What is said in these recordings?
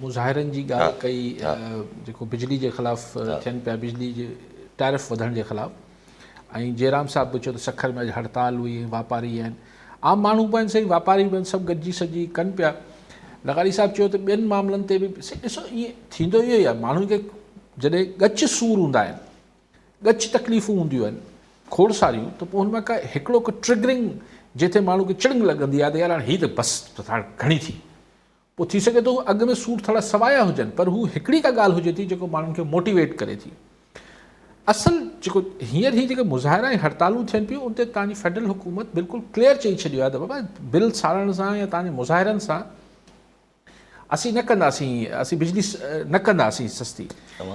मुज़ाहिरनि जी ॻाल्हि कई जेको बिजली जे ख़िलाफ़ थियनि पिया, बिजली जे टैरिफ वधण जे ख़िलाफ़, ऐं जयराम साहब बि चयो त सखर में हड़ताल हुई, वापारी आहिनि, आम माण्हू बि आहिनि, सही वापारी बि आहिनि, सभु गॾिजी सॼी कनि पिया। लगाड़ी साहब चयो त ॿियनि मामलनि ते बि ॾिसो ईअं थींदो इहो ई आहे, माण्हुनि खे जॾहिं ॻच सूर हूंदा आहिनि, ॻच तकलीफ़ूं हूंदियूं आहिनि खोड़ सारियूं, त पोइ हुन में का हिकिड़ो ट्रिगरिंग जिथे माण्हू खे चिड़ंग लॻंदी आहे त यार हीअ त बसि हाणे घणी थी, पोइ थी सघे थो अॻु में सूर थोरा सवाया हुजनि, पर हू हिकिड़ी का ॻाल्हि हुजे थी जेको माण्हुनि खे मोटिवेट करे थी। असल जेको हींअर ही जेके मुज़ाहिरा ऐं हड़तालूं थियनि पियूं, उन ते तव्हांजी फेडरल हुकूमत बिल्कुलु क्लियर चई छॾियो आहे त बाबा बिल साड़ण सां या तव्हांजे मुज़ाहिरनि सां असीं न कंदासीं, असीं बिजली न कंदासीं सस्ती।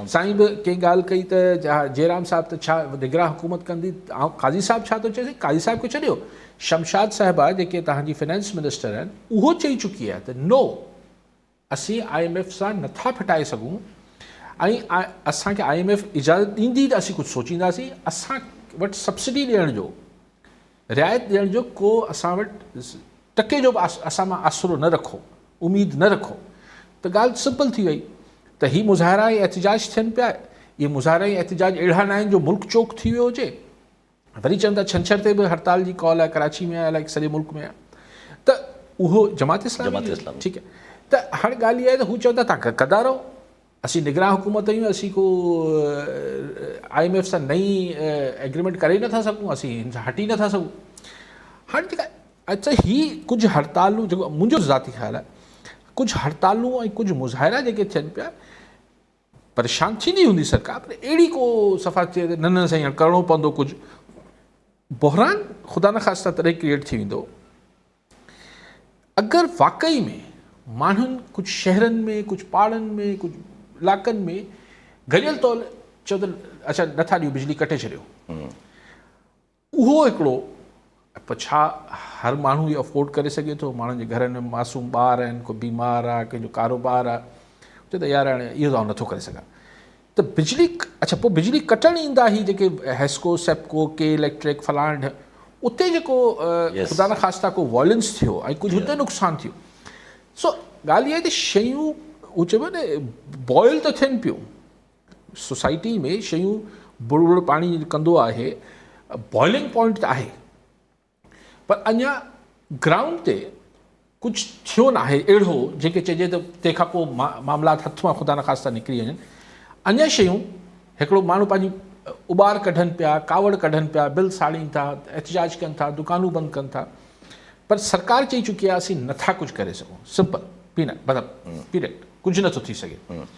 साईं बि कंहिं ॻाल्हि कई त जयराम साहब त छा निगरान हुकूमत कंदी, ऐं काज़ी साहब छा थो चए, काज़ी साहब खे छॾियो, शमशाद साहिबा जेके तव्हांजी फाइनेंस मिनिस्टर आहिनि, उहो चई चुकी आहे त नो, असीं IMF सां नथा फिटाए सघूं, ऐं असांखे IMF इजाज़त ॾींदी त असीं कुझु सोचींदासीं, असां वटि सब्सिडी ॾियण जो, रिआयत ॾियण जो को असां वटि टके जो बि असां मां आसिरो न रखो, उमेद न रखो। त ॻाल्हि सिंपल थी वई त ही मुज़ाहिरा ऐं एहतिजाज थियनि पिया। इहे मुज़ाहिरा ऐं एहतिजाज अहिड़ा न आहिनि जो मुल्क चोक थी वियो हुजे। वरी चवनि था छंछर ते बि हड़ताल जी कॉल आहे, कराची में आहे, अलाए सॼे मुल्क में आहे, त उहो जमात इस्लामी ठीकु आहे। त हाणे ॻाल्हि इहा आहे त हू चवनि था तव्हां कंदा रहो, असीं निगरान हुकूमत आहियूं, असीं को IMF सां नई एग्रीमेंट करे नथा सघूं, असीं हिन सां हटी नथा सघूं। हाणे जेका अच्छा ही कुझु हड़तालूं, जेको मुंहिंजो ज़ाती ख़्यालु आहे, कुझु हड़तालूं ऐं कुझु मुज़ाहिरा जेके थियनि पिया, परेशान थींदी हूंदी सरकार, पर अहिड़ी को सफ़ा थिए न न साईं करिणो पवंदो कुझु, बहरान ख़ुदा न ख़ास्ता तॾहिं क्रिएट थी वेंदो अगरि वाक़ई में माण्हुनि कुझु शहरनि में, कुझु पहाड़नि में, कुझु इलाइक़नि में गरियल तौर चओ त अच्छा नथा ॾियो, बिजली कटे छॾियो, उहो हिकिड़ो पोइ छा हर माण्हू इहो अफोर्ड करे सघे थो? माण्हुनि जे घरनि में मासूम ॿार आहिनि, को बीमार आहे, कंहिंजो कारोबार आहे, चए त यार हाणे इहो त नथो करे सघां, त बिजली अच्छा पोइ बिजली कटणु ईंदा ही जेके हेस्को, सेप्को, के इलेक्ट्रिक फलाण, उते जेको ख़ुदा न ख़ास्ता को वॉयलेंस थियो ऐं कुझु हुते नुक़सानु थियो। सो ॻाल्हि इहा आहे त शयूं उहो चइबो न बॉइल त थियनि पियूं, सोसाइटी में शयूं बुड़ पाणी कंदो आहे, बॉइलिंग पॉइंट त आहे, पर अञा ग्राउंड ते कुझु थियो न आहे अहिड़ो जेके चइजे त तंहिंखां पोइ मामलात हथ मां ख़ुदा न ख़ास्ता निकिरी वञनि। अञा शयूं हिकिड़ो माण्हू पंहिंजी उॿार कढनि पिया, कावड़ कढनि पिया, बिल साड़ीनि था, एहतिजाज कनि था, दुकानूं बंदि कनि था, पर सरकार चई चुकी आहे असीं नथा कुझु करे सघूं, सिंपल पीरियड, कुझु नथो थी सघे।